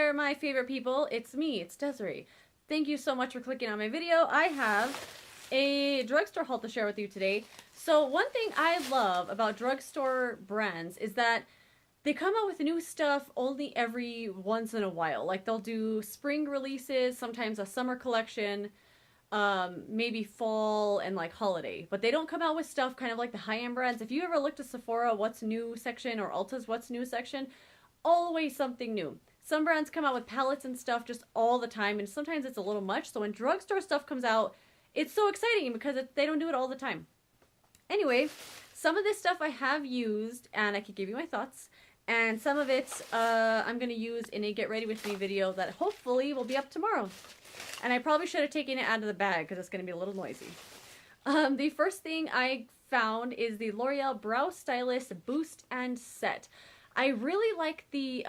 there, my favorite people. It's me, it's Desiree. Thank you so much for clicking on my video. I have a drugstore haul to share with you today. So one thing I love about drugstore brands is that they come out with new stuff only every once in a while. Like they'll do spring releases, sometimes a summer collection, maybe fall and like holiday. But they don't come out with stuff kind of like the high-end brands. If you ever looked at Sephora What's New section or Ulta's What's New section, always something new. Some brands come out with palettes and stuff just all the time, and sometimes it's a little much. So when drugstore stuff comes out, it's so exciting because they don't do it all the time. Anyway, some of this stuff I have used, and I can give you my thoughts. And some of it I'm going to use in a Get Ready With Me video that hopefully will be up tomorrow. And I probably should have taken it out of the bag because it's going to be a little noisy. The first thing I found is the L'Oreal Brow Stylist Boost and Set. I really like the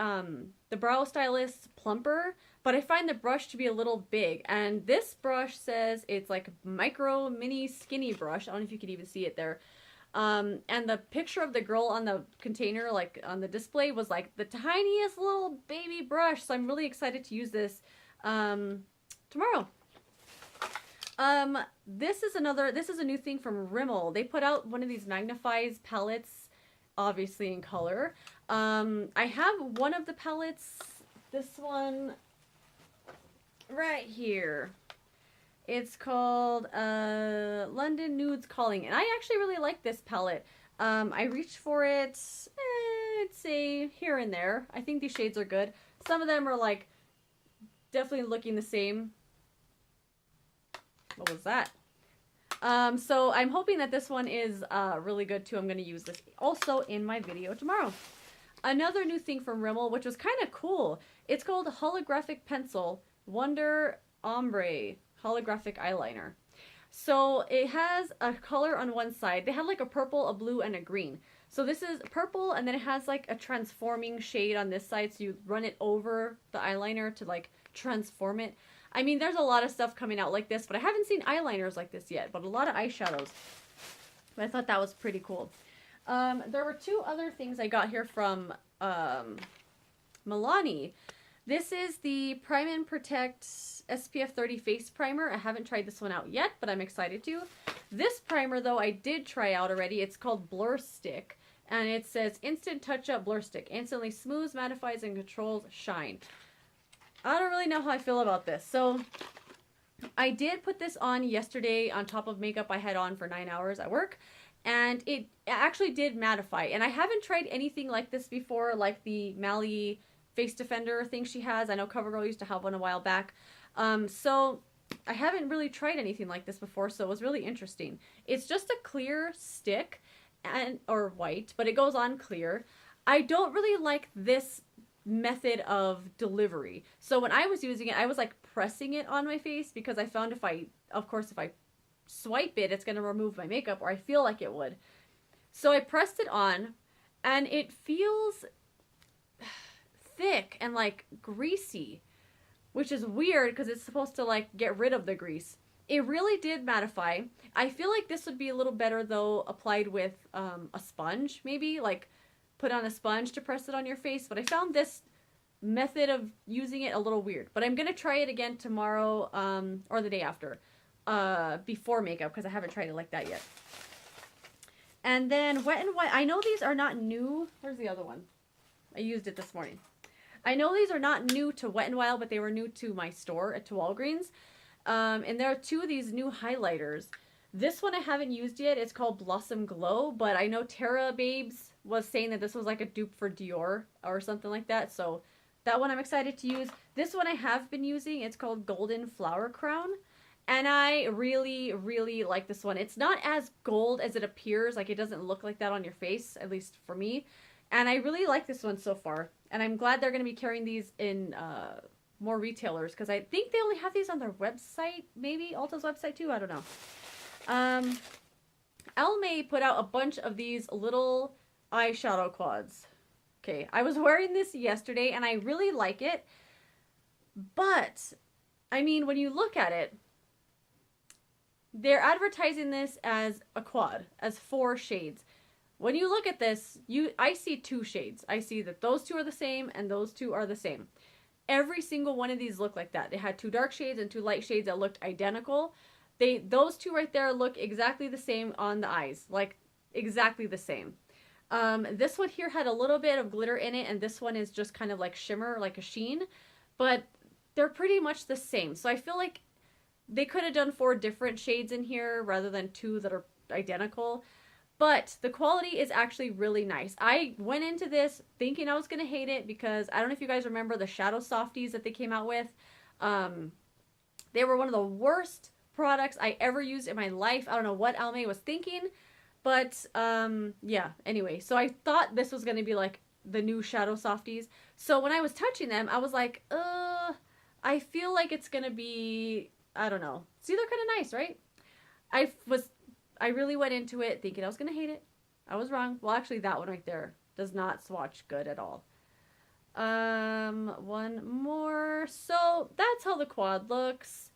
Brow Stylist Plumper, but I find the brush to be a little big. And this brush says it's like micro mini skinny brush. I don't know if you can even see it there. And the picture of the girl on the container, like on the display, was like the tiniest little baby brush. So I'm really excited to use this tomorrow. This is a new thing from Rimmel. They put out one of these magnifeyes palettes, obviously in color. I have one of the palettes, this one right here. It's called London Nudes Calling, and I actually really like this palette. I reached for it, I'd say here and there. I think these shades are good. Some of them are like definitely looking the same. What was that? So I'm hoping that this one is really good too. I'm going to use this also in my video tomorrow. Another new thing from Rimmel, which was kind of cool. It's called Holographic Pencil Wonder Ombre Holographic Eyeliner. So it has a color on one side. They had like a purple, a blue, and a green. So this is purple, and then it has like a transforming shade on this side. So you run it over the eyeliner to like transform it. I mean, there's a lot of stuff coming out like this, but I haven't seen eyeliners like this yet, but a lot of eyeshadows. But I thought that was pretty cool. There were two other things I got here from Milani. This is the Prime and Protect SPF 30 Face Primer. I haven't tried this one out yet, but I'm excited to. This primer, though, I did try out already. It's called Blur Stick, and it says Instant Touch-Up Blur Stick. Instantly smooths, mattifies, and controls shine. I don't really know how I feel about this. So I did put this on yesterday on top of makeup I had on for 9 hours at work. And it actually did mattify. And I haven't tried anything like this before, like the Mally Face Defender thing she has. I know CoverGirl used to have one a while back. So I haven't really tried anything like this before, so it was really interesting. It's just a clear stick, or white, but it goes on clear. I don't really like this method of delivery. So when I was using it, I was like pressing it on my face because I found if I swipe it, it's going to remove my makeup, or I feel like it would. So I pressed it on, and it feels thick and like greasy, which is weird because it's supposed to like get rid of the grease. It really did mattify. I feel like this would be a little better though applied with a sponge, maybe like put on a sponge to press it on your face, but I found this method of using it a little weird. But I'm going to try it again tomorrow or the day after. Before makeup, because I haven't tried it like that yet. And then Wet n Wild. I know these are not new. Where's the other one? I used it this morning. I know these are not new to Wet n Wild, but they were new to my store, to Walgreens. And there are two of these new highlighters. This one I haven't used yet. It's called Blossom Glow, but I know Tara Babes was saying that this was like a dupe for Dior or something like that. So that one I'm excited to use. This one I have been using. It's called Golden Flower Crown. And I really, really like this one. It's not as gold as it appears. Like, it doesn't look like that on your face, at least for me. And I really like this one so far. And I'm glad they're going to be carrying these in more retailers, because I think they only have these on their website, maybe Ulta's website too. I don't know. Almay put out a bunch of these little eyeshadow quads. Okay, I was wearing this yesterday, and I really like it. But, I mean, when you look at it, they're advertising this as a quad, as 4 shades. When you look at this, I see 2 shades. I see that those two are the same and those two are the same. Every single one of these looked like that. They had 2 dark shades and 2 light shades that looked identical. Those 2 right there look exactly the same on the eyes. Like, exactly the same. This one here had a little bit of glitter in it, and this one is just kind of like shimmer, like a sheen. But they're pretty much the same. So I feel like they could have done 4 different shades in here rather than 2 that are identical. But the quality is actually really nice. I went into this thinking I was going to hate it because I don't know if you guys remember the shadow softies that they came out with. They were one of the worst products I ever used in my life. I don't know what Almay was thinking. But, yeah, anyway. So I thought this was going to be like the new shadow softies. So when I was touching them, I was like, I feel like it's going to be, I don't know. See, they're kind of nice, right? I really went into it thinking I was going to hate it. I was wrong. Well, actually, that one right there does not swatch good at all. One more. So, that's how the quad looks.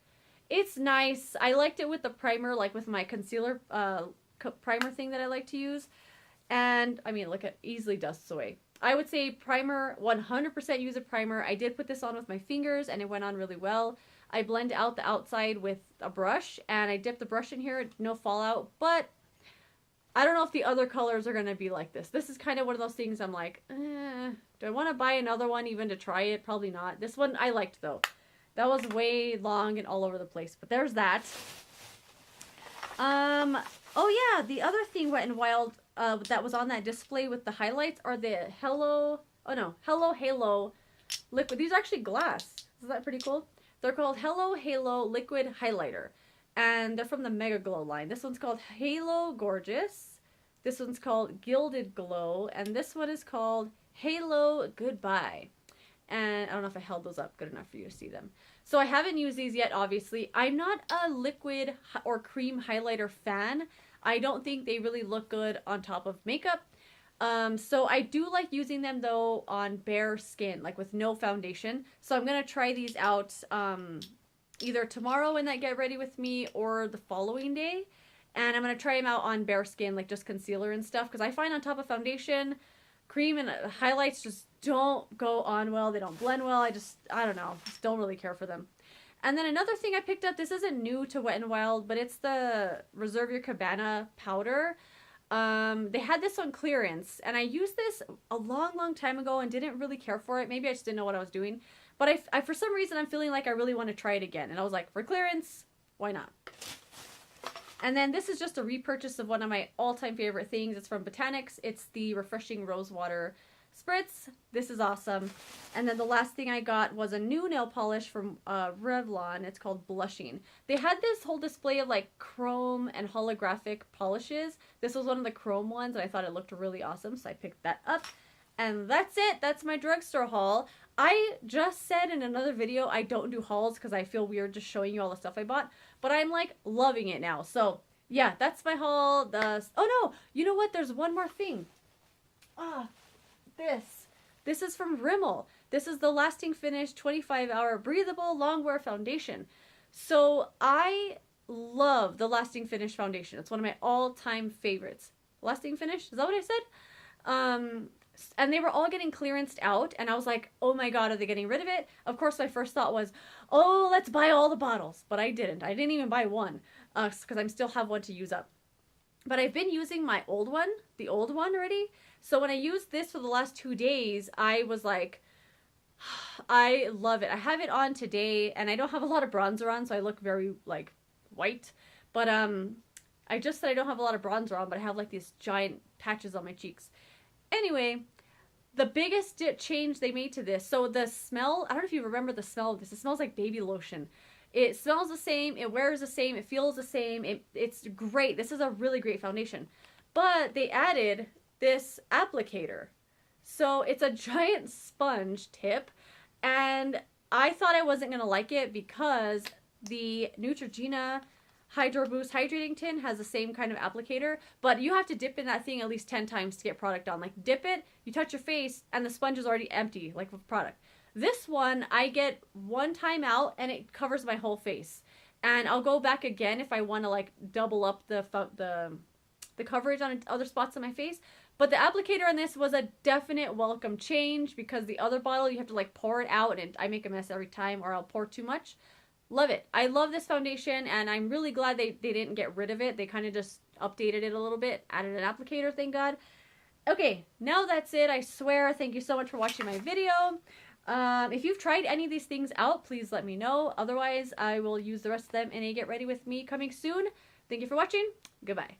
It's nice. I liked it with the primer, like with my concealer primer thing that I like to use. And, I mean, look, it easily dusts away. I would say primer, 100% use a primer. I did put this on with my fingers, and it went on really well. I blend out the outside with a brush, and I dip the brush in here, no fallout, but I don't know if the other colors are going to be like this. This is kind of one of those things I'm like, do I want to buy another one even to try it? Probably not. This one I liked, though. That was way long and all over the place, but there's that. Oh yeah, the other thing Wet n Wild that was on that display with the highlights are the Hello Halo liquid. These are actually glass. Is that pretty cool? They're called Hello Halo Liquid Highlighter. And they're from the Mega Glow line. This one's called Halo Gorgeous. This one's called Gilded Glow. And this one is called Halo Goodbye. And I don't know if I held those up good enough for you to see them. So I haven't used these yet, obviously. I'm not a liquid or cream highlighter fan. I don't think they really look good on top of makeup. So I do like using them though on bare skin, like with no foundation. So I'm going to try these out either tomorrow when that get ready with me or the following day. And I'm going to try them out on bare skin, like just concealer and stuff. Because I find on top of foundation, cream and highlights just don't go on well. They don't blend well. I don't know. Just don't really care for them. And then another thing I picked up, this isn't new to Wet n Wild, but it's the Reserve Your Cabana powder. They had this on clearance, and I used this a long time ago and didn't really care for it. Maybe I just didn't know what I was doing. But I for some reason, I'm feeling like I really want to try it again. And I was like, for clearance, why not? And then this is just a repurchase of one of my all-time favorite things. It's from Botanics. It's the Refreshing Rosewater Spritz. This is awesome. And then the last thing I got was a new nail polish from Revlon. It's called Blushing. They had this whole display of like chrome and holographic polishes. This was one of the chrome ones, and I thought it looked really awesome, so I picked that up. And that's it. That's my drugstore haul. I just said in another video I don't do hauls because I feel weird just showing you all the stuff I bought, but I'm like loving it now. So yeah, that's my haul. Oh no, you know what? There's one more thing. This is from Rimmel. This is the Lasting Finish 25-hour breathable longwear foundation. So I love the Lasting Finish foundation. It's one of my all-time favorites. Lasting Finish? Is that what I said? And they were all getting clearanced out, and I was like, oh my god, are they getting rid of it? Of course, my first thought was, oh, let's buy all the bottles. But I didn't. I didn't even buy one, because I still have one to use up. But I've been using my old one, the old one already. So when I used this for the last 2 days, I was like, I love it. I have it on today, and I don't have a lot of bronzer on, so I look very, like, white. But, I just said I don't have a lot of bronzer on, but I have, like, these giant patches on my cheeks. Anyway, the biggest change they made to this, so the smell, I don't know if you remember the smell of this. It smells like baby lotion. It smells the same, it wears the same, it feels the same. It's great. This is a really great foundation. But they added this applicator. So it's a giant sponge tip, and I thought I wasn't going to like it because the Neutrogena Hydro Boost Hydrating Tin has the same kind of applicator, but you have to dip in that thing at least 10 times to get product on. Like, dip it, you touch your face, and the sponge is already empty, like with product. This one, I get one time out, and it covers my whole face. And I'll go back again if I want to, like, double up the coverage on other spots on my face. But the applicator on this was a definite welcome change because the other bottle, you have to like pour it out, and I make a mess every time or I'll pour too much. Love it. I love this foundation, and I'm really glad they didn't get rid of it. They kind of just updated it a little bit, added an applicator, thank God. Okay, now that's it. I swear. Thank you so much for watching my video. If you've tried any of these things out, please let me know. Otherwise, I will use the rest of them in a Get Ready With Me coming soon. Thank you for watching. Goodbye.